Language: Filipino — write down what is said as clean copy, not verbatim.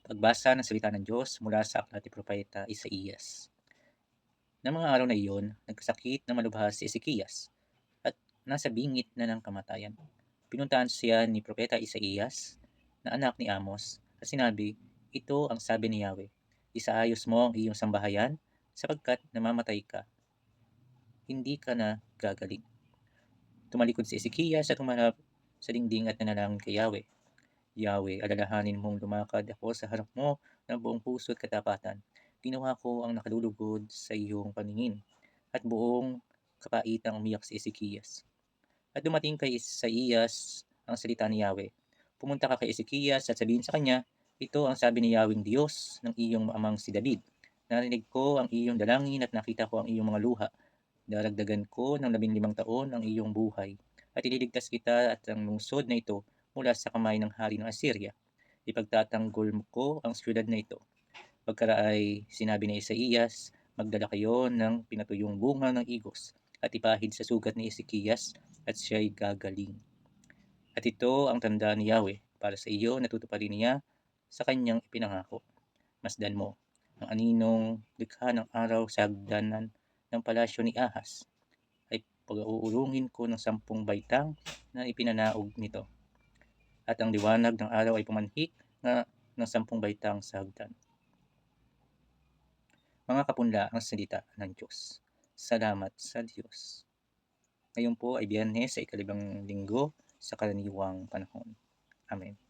Pagbasa ng salita ng Diyos mula sa aklat ni Propeta Isaías. Ng mga araw na iyon, nagkasakit na malubhas si Ezekias at nasa bingit na ng kamatayan. Pinuntahan siya ni Propeta Isaías na anak ni Amos at sinabi, "Ito ang sabi ni Yahweh, isaayos mo ang iyong sambahayan sapagkat namamatay ka, hindi ka na gagaling." Tumalikod si Ezekias at humarap sa dingding at nanalangin kay Yahweh. Yahweh, alalahanin mong lumakad ako sa harap mo ng buong puso at katapatan. Ginawa ko ang nakalulugod sa iyong paningin, at buong kapaitang umiyak si Ezekias. At dumating kay Isaías ang salita ni Yahweh. Pumunta ka kay Ezekias at sabihin sa kanya, ito ang sabi ni Yahweh Diyos ng iyong amang si David. Narinig ko ang iyong dalangin at nakita ko ang iyong mga luha. Daragdagan ko ng 15 taon ang iyong buhay, at ililigtas kita at ang lungsod na ito mula sa kamay ng hari ng Assyria. Ipagtatanggol ko ang siyudad na ito. Pagkaraay sinabi ni Isaías, magdala kayo ng pinatuyong bunga ng igos at ipahid sa sugat ni Ezekias at siya'y gagaling. At ito ang tanda ni Yahweh para sa iyo na tutuparin niya sa kanyang ipinangako. Masdan mo ang aninong likha ng araw sa hagdanan ng palasyo ni Ahas ay pag-uurungin ko ng 10 baitang na ipinanaog nito, at ang liwanag ng araw ay pumanhik nga ng 10 baitang sa hagdan. Mga kapunla ang salita ng Diyos. Salamat sa Diyos. Ngayon po ay Biyernes sa ikalibang linggo sa karaniwang panahon. Amen.